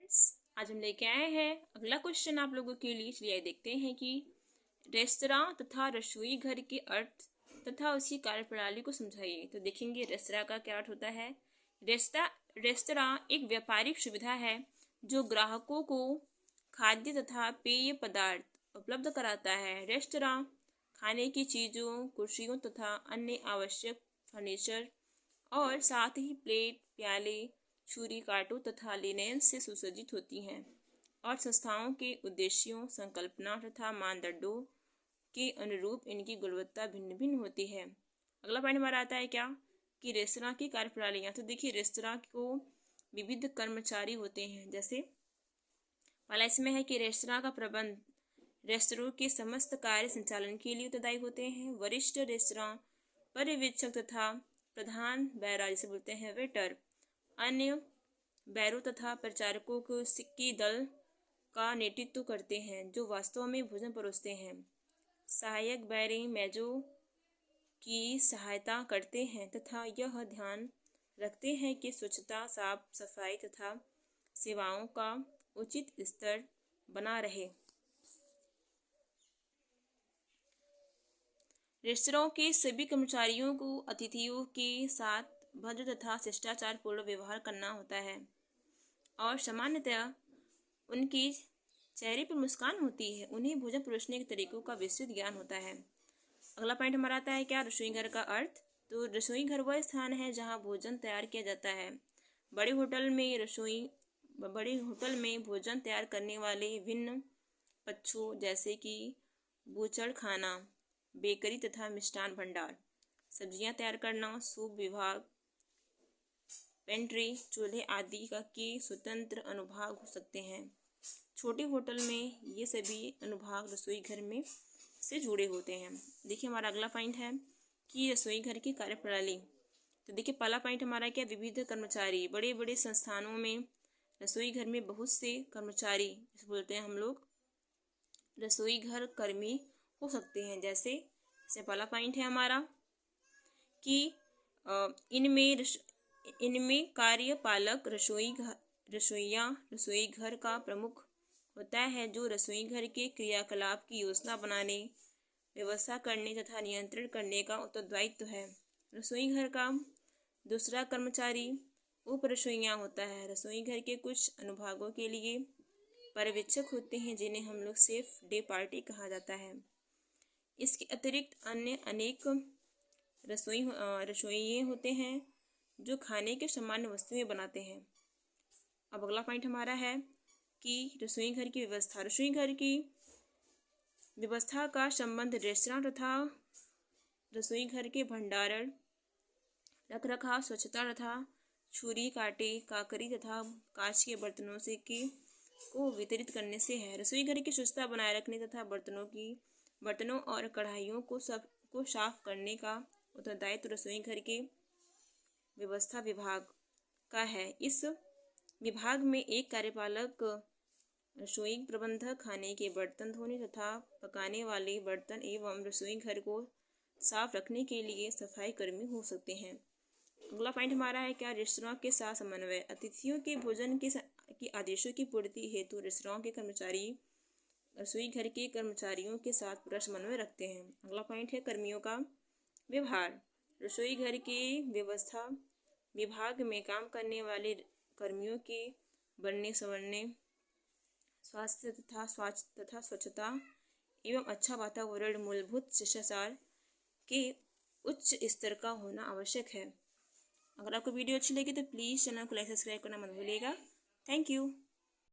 Friends, आज हम लेके आए हैं अगला क्वेश्चन आप लोगों के लिए। चलिए देखते हैं कि रेस्तरां तथा रसोई घर के अर्थ तथा उसकी कार्यप्रणाली को समझाइए। तो देखेंगे रेस्तरां का क्या अर्थ होता है। रेस्तरां एक व्यापारिक सुविधा है जो ग्राहकों को खाद्य तथा पेय पदार्थ उपलब्ध कराता है। रेस्तरां खाने की चीज़ों, कुर्सियों तथा अन्य आवश्यक फर्नीचर और साथ ही प्लेट, प्याले, छुरी, कांटों तथा लिनेन से सुसज्जित होती हैं और संस्थाओं के उद्देश्यों, संकल्पना तथा मानदंडों के अनुरूप इनकी गुणवत्ता भिन्न भिन्न होती है। अगला पॉइंट हमारा आता है क्या कि रेस्तरां की कार्यप्रणालियाँ। तो देखिए रेस्तरां को विविध कर्मचारी होते हैं। जैसे पहला इसमें है कि रेस्तरां का प्रबंध रेस्तरां के समस्त कार्य संचालन के लिए उत्तरदायी होते हैं। वरिष्ठ रेस्तरां पर्यवेक्षक तथा प्रधान बैरा जिसे बोलते हैं वेटर अन्य बैरों तथा प्रचारकों के दल का नेतृत्व करते हैं जो वास्तव में भोजन परोसते हैं। सहायक बैरे मेजों की सहायता करते हैं तथा यह ध्यान रखते हैं कि स्वच्छता, साफ सफाई तथा सेवाओं का उचित स्तर बना रहे। रेस्तरां के सभी कर्मचारियों को अतिथियों के साथ भद्र तथा शिष्टाचार पूर्ण व्यवहार करना होता है और सामान्यतया उनके चेहरे पर मुस्कान होती है। उन्हें भोजन परोसने के तरीकों का विस्तृत ज्ञान होता है। अगला पॉइंट हमारा आता है क्या रसोई घर का अर्थ। तो रसोई घर वह स्थान है जहां भोजन तैयार किया जाता है। बड़े होटल में भोजन तैयार करने वाले विभिन्न पक्षों जैसे कि बूचड़ खाना, बेकरी तथा मिष्ठान भंडार, सब्जियां तैयार करना, सूप विभाग, पेंट्री, चूल्हे आदि के स्वतंत्र अनुभाग हो सकते हैं। छोटे होटल में ये सभी अनुभाग रसोई घर में से जुड़े होते हैं। देखिए हमारा अगला पॉइंट है कि रसोई घर की कार्यप्रणाली। तो देखिए पहला पॉइंट हमारा क्या, विविध कर्मचारी। बड़े बड़े संस्थानों में रसोई घर में बहुत से कर्मचारी जिसे बोलते हैं हम लोग रसोई घर कर्मी हो सकते हैं। जैसे पहला पॉइंट है हमारा कि इनमें कार्यपालक रसोई घर का प्रमुख होता है जो रसोई घर के क्रियाकलाप की योजना बनाने, व्यवस्था करने तथा नियंत्रण करने का उत्तरदायित्व है। रसोई घर का दूसरा कर्मचारी उप रसोइया होता है। रसोई घर के कुछ अनुभागों के लिए पर्यवेक्षक होते हैं जिन्हें हम लोग सेफ डे पार्टी कहा जाता है। इसके अतिरिक्त अन्य अनेक रसोइये होते हैं जो खाने के सामान्य वस्तुएं बनाते हैं। अब अगला पॉइंट हमारा है कि रसोई घर की व्यवस्था। रसोई घर की व्यवस्था का संबंध रेस्तरां तथा रसोई घर के भंडारण, रखरखाव, स्वच्छता तथा छुरी, कांटे, काकरी तथा कांच के बर्तनों को वितरित करने से है। रसोई घर की स्वच्छता बनाए रखने तथा बर्तनों और कढ़ाइयों को साफ करने का उत्तरदायित्व रसोई घर के व्यवस्था विभाग का है। इस विभाग में एक कार्यपालक रसोई प्रबंधक, खाने के बर्तन धोने तथा पकाने वाले बर्तन एवं रसोई घर को साफ रखने के लिए सफाई कर्मी हो सकते हैं। अगला पॉइंट हमारा है क्या, रेस्तरां के साथ समन्वय। अतिथियों के भोजन के आदेशों की पूर्ति हेतु रेस्तरां के कर्मचारी रसोई घर के कर्मचारियों के साथ पूरा समन्वय रखते हैं। अगला पॉइंट है कर्मियों का व्यवहार। रसोई घर के व्यवस्था विभाग में काम करने वाले कर्मियों के बनने संवरने, स्वास्थ्य तथा स्वच्छता एवं अच्छा वातावरण, मूलभूत शिष्टाचार के उच्च स्तर का होना आवश्यक है। अगर आपको वीडियो अच्छी लगी तो प्लीज़ चैनल को लाइक सब्सक्राइब करना मत भूलिएगा। Thank you.